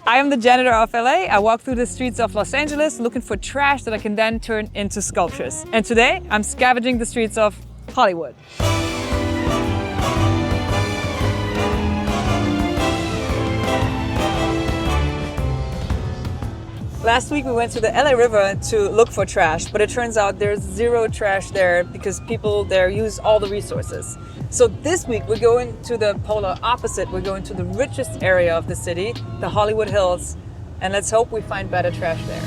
I am the janitor of LA. I walk through the streets of Los Angeles looking for trash that I can then turn into sculptures. And today, I'm scavenging the streets of Hollywood. Last week we went to the LA River to look for trash, but it turns out there's zero trash there because people there use all the resources. So this week we're going to the polar opposite. We're going to the richest area of the city, the Hollywood Hills, and let's hope we find better trash there.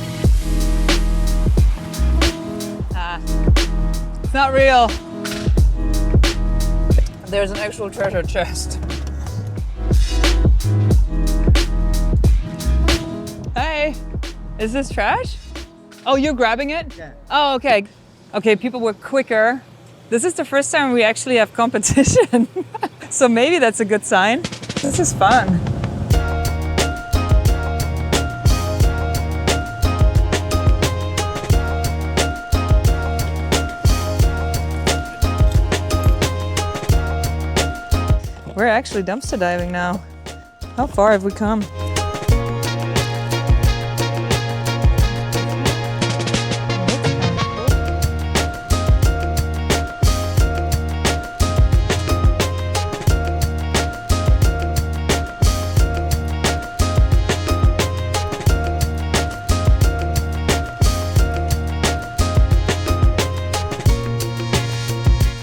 It's not real. There's an actual treasure chest. Hey, is this trash? Oh, you're grabbing it? Yeah. Oh, okay. Okay, people were quicker. This is the first time we actually have competition. So maybe that's a good sign. This is fun. We're actually dumpster diving now. How far have we come?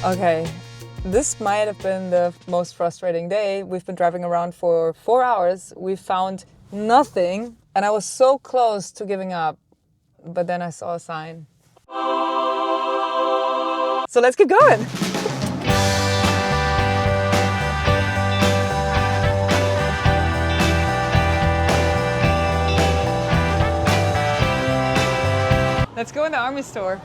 Okay, this might have been the most frustrating day. We've been driving around for 4 hours. We found nothing, and I was so close to giving up, but then I saw a sign. So let's keep going. Let's go in the army store.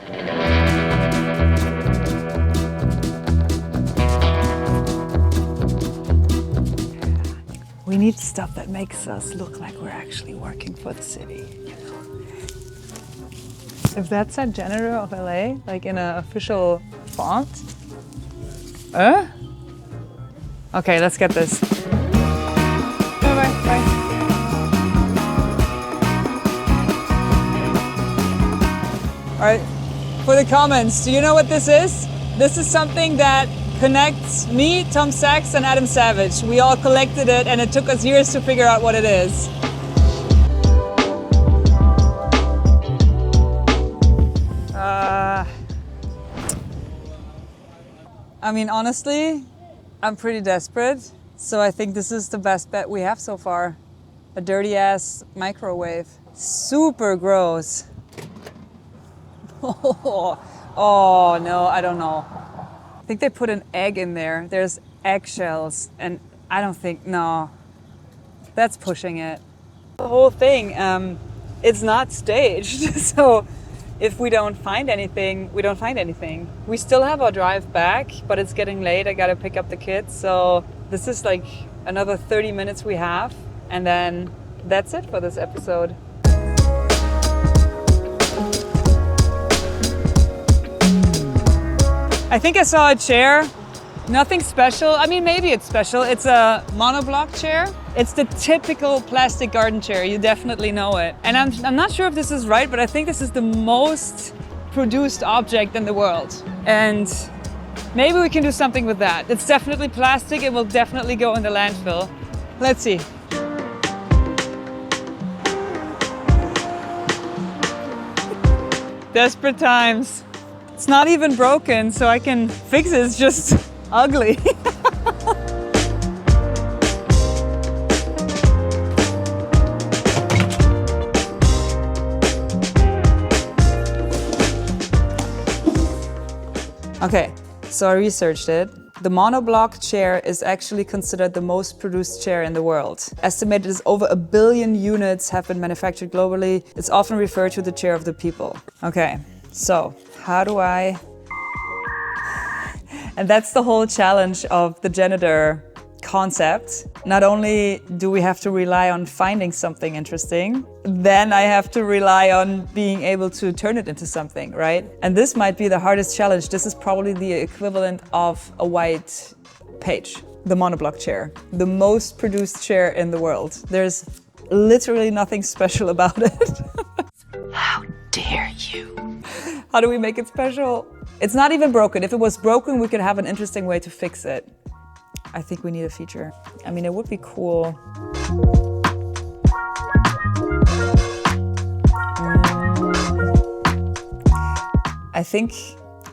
We need stuff that makes us look like we're actually working for the city. If that's a janitor of LA, like in an official font. Okay, let's get this. Bye. All right, for the comments, do you know what this is? This is something that connects me, Tom Sachs, and Adam Savage. We all collected it, and it took us years to figure out what it is. I mean, honestly, I'm pretty desperate, so I think this is the best bet we have so far. A dirty-ass microwave. Super gross. Oh, no, I don't know. I think they put an egg in there. There's eggshells, and I don't think, no, that's pushing it. The whole thing, it's not staged. So if we don't find anything, we don't find anything. We still have our drive back, but it's getting late. I gotta pick up the kids. So this is like another 30 minutes we have, and then that's it for this episode. I think I saw a chair, nothing special. I mean, maybe it's special. It's a monoblock chair. It's the typical plastic garden chair. You definitely know it. And I'm not sure if this is right, but I think this is the most produced object in the world. And maybe we can do something with that. It's definitely plastic. It will definitely go in the landfill. Let's see. Desperate times. It's not even broken, so I can fix it. It's just ugly. Okay, so I researched it. The monoblock chair is actually considered the most produced chair in the world. Estimated as over 1 billion units have been manufactured globally. It's often referred to the chair of the people. Okay, so how do I... And that's the whole challenge of the janitor concept. Not only do we have to rely on finding something interesting, then I have to rely on being able to turn it into something, right? And this might be the hardest challenge. This is probably the equivalent of a white page, the monoblock chair, the most produced chair in the world. There's literally nothing special about it. How dare you? How do we make it special? It's not even broken. If it was broken, we could have an interesting way to fix it. I think we need a feature. I mean, it would be cool. I think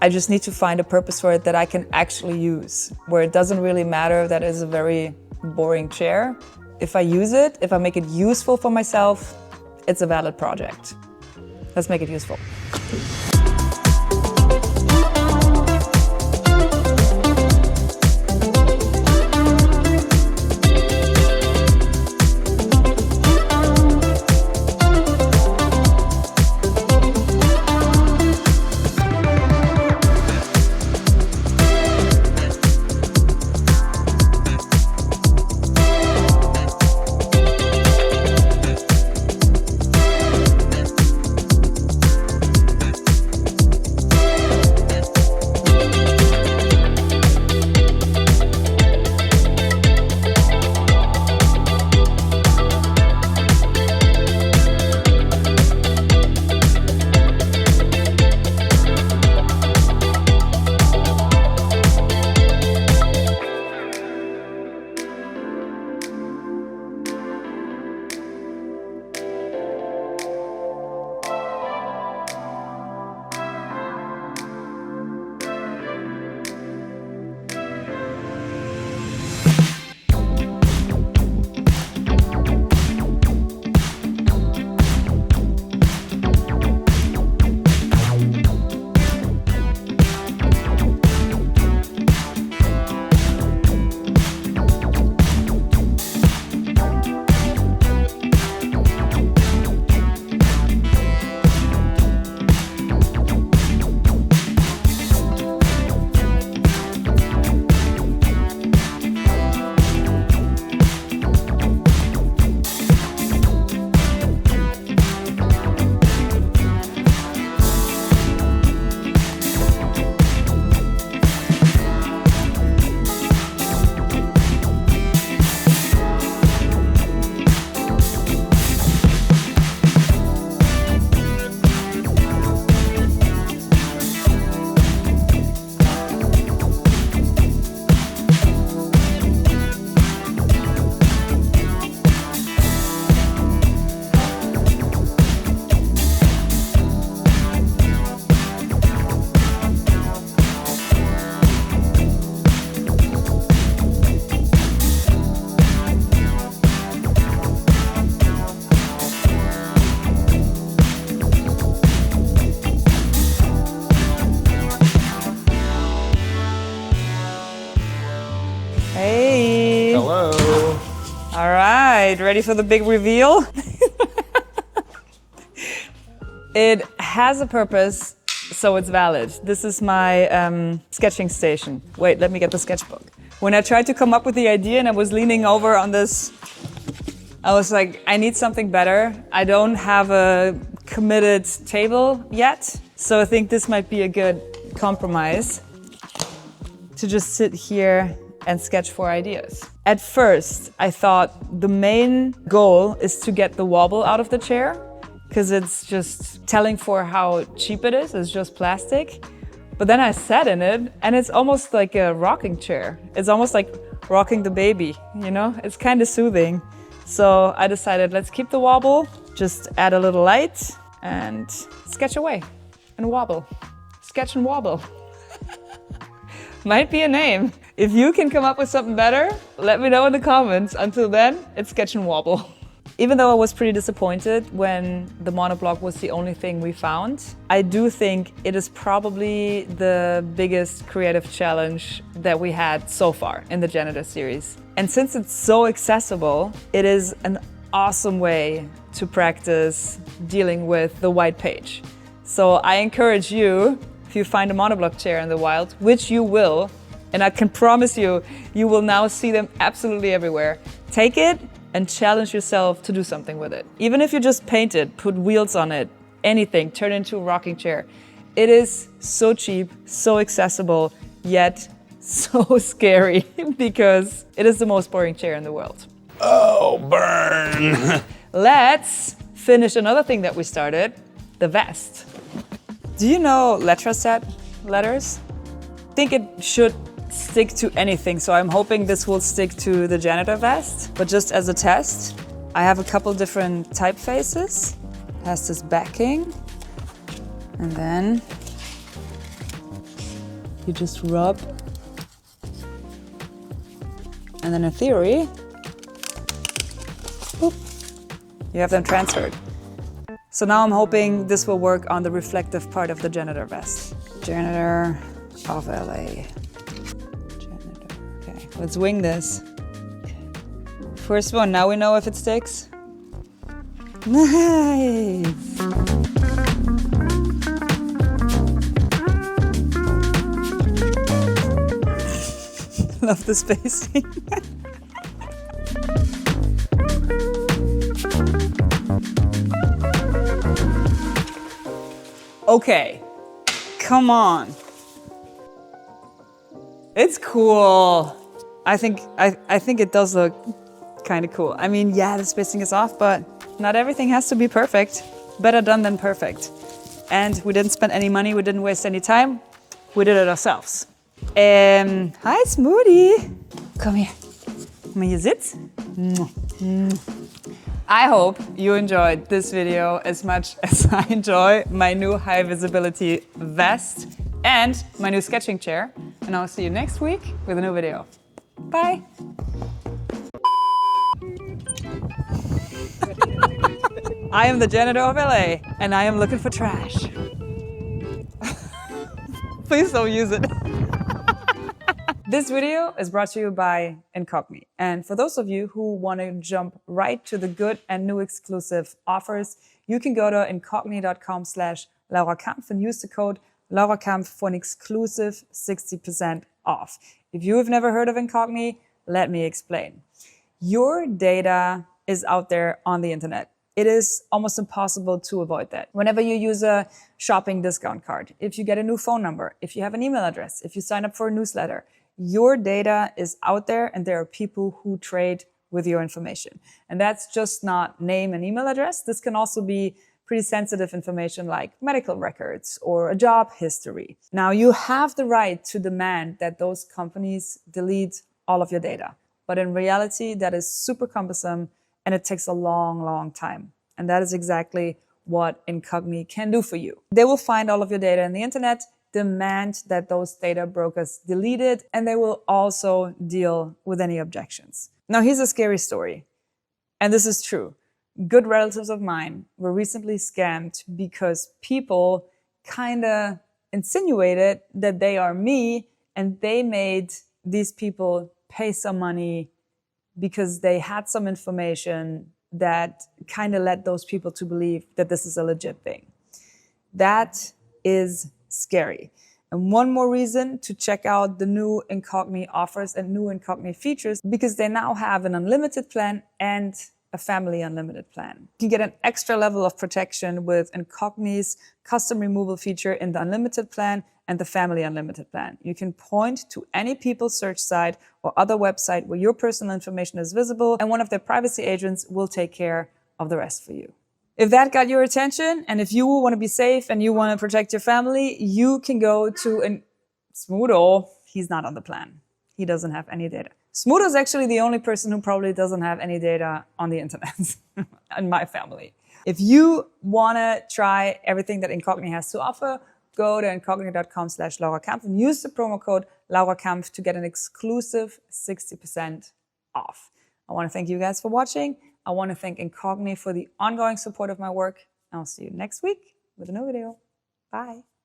I just need to find a purpose for it that I can actually use, where it doesn't really matter that it's a very boring chair. If I use it, if I make it useful for myself, it's a valid project. Let's make it useful. Hey. Hello. All right, ready for the big reveal? It has a purpose, so it's valid. This is my sketching station. Wait, let me get the sketchbook. When I tried to come up with the idea and I was leaning over on this, I was like, I need something better. I don't have a committed table yet, so I think this might be a good compromise to just sit here and sketch for ideas. At first, I thought the main goal is to get the wobble out of the chair, because it's just telling for how cheap it is. It's just plastic. But then I sat in it and it's almost like a rocking chair. It's almost like rocking the baby, you know? It's kind of soothing. So I decided, let's keep the wobble, just add a little light and sketch away and wobble. Sketch and wobble. Might be a name. If you can come up with something better, let me know in the comments. Until then, it's sketch and wobble. Even though I was pretty disappointed when the monoblock was the only thing we found, I do think it is probably the biggest creative challenge that we had so far in the Janitor series. And since it's so accessible, it is an awesome way to practice dealing with the white page. So I encourage you, if you find a monoblock chair in the wild, which you will, and I can promise you, you will now see them absolutely everywhere. Take it and challenge yourself to do something with it. Even if you just paint it, put wheels on it, anything, turn it into a rocking chair. It is so cheap, so accessible, yet so scary because it is the most boring chair in the world. Oh, burn. let's finish another thing that we started, the vest. Do you know letraset letters? I think it should stick to anything, so I'm hoping this will stick to the janitor vest. But just as a test, I have a couple different typefaces. It has this backing, and then you just rub. And then in theory, boop, you have them transferred. So now I'm hoping this will work on the reflective part of the janitor vest. Janitor of LA. Janitor. Okay, let's wing this. First one, now we know if it sticks. Nice! Love the spacing. Okay, come on. It's cool. I think it does look kind of cool. I mean, yeah, the spacing is off, but not everything has to be perfect. Better done than perfect. And we didn't spend any money, we didn't waste any time. We did it ourselves. Hi, Smoothie. Komm her. Mal hier sitz. I hope you enjoyed this video as much as I enjoy my new high visibility vest and my new sketching chair. And I'll see you next week with a new video. Bye. I am the janitor of LA and I am looking for trash. Please don't use it. This video is brought to you by Incogni. And for those of you who want to jump right to the good and new exclusive offers, you can go to incogni.com/LauraKampf and use the code LauraKampf for an exclusive 60% off. If you have never heard of Incogni, let me explain. Your data is out there on the internet. It is almost impossible to avoid that. Whenever you use a shopping discount card, if you get a new phone number, if you have an email address, if you sign up for a newsletter, your data is out there and there are people who trade with your information. And that's just not name and email address. This can also be pretty sensitive information like medical records or a job history. Now, you have the right to demand that those companies delete all of your data. But in reality, that is super cumbersome and it takes a long, long time. And that is exactly what Incogni can do for you. They will find all of your data on the internet, demand that those data brokers delete it, and they will also deal with any objections. Now, here's a scary story. And this is true. Good relatives of mine were recently scammed because people kind of insinuated that they are me and they made these people pay some money because they had some information that kind of led those people to believe that this is a legit thing. That is scary. And one more reason to check out the new Incogni offers and new Incogni features, because they now have an unlimited plan and a family unlimited plan. You can get an extra level of protection with Incogni's custom removal feature in the unlimited plan and the family unlimited plan. You can point to any people's search site or other website where your personal information is visible, and one of their privacy agents will take care of the rest for you. If that got your attention, and if you want to be safe and you want to protect your family, you can go to Smudo. He's not on the plan. He doesn't have any data. Smudo is actually the only person who probably doesn't have any data on the internet in my family. If you want to try everything that Incogni has to offer, go to incogni.com/LauraKampf and use the promo code LauraKampf to get an exclusive 60% off. I want to thank you guys for watching. I want to thank Incogni for the ongoing support of my work. I'll see you next week with a new video. Bye.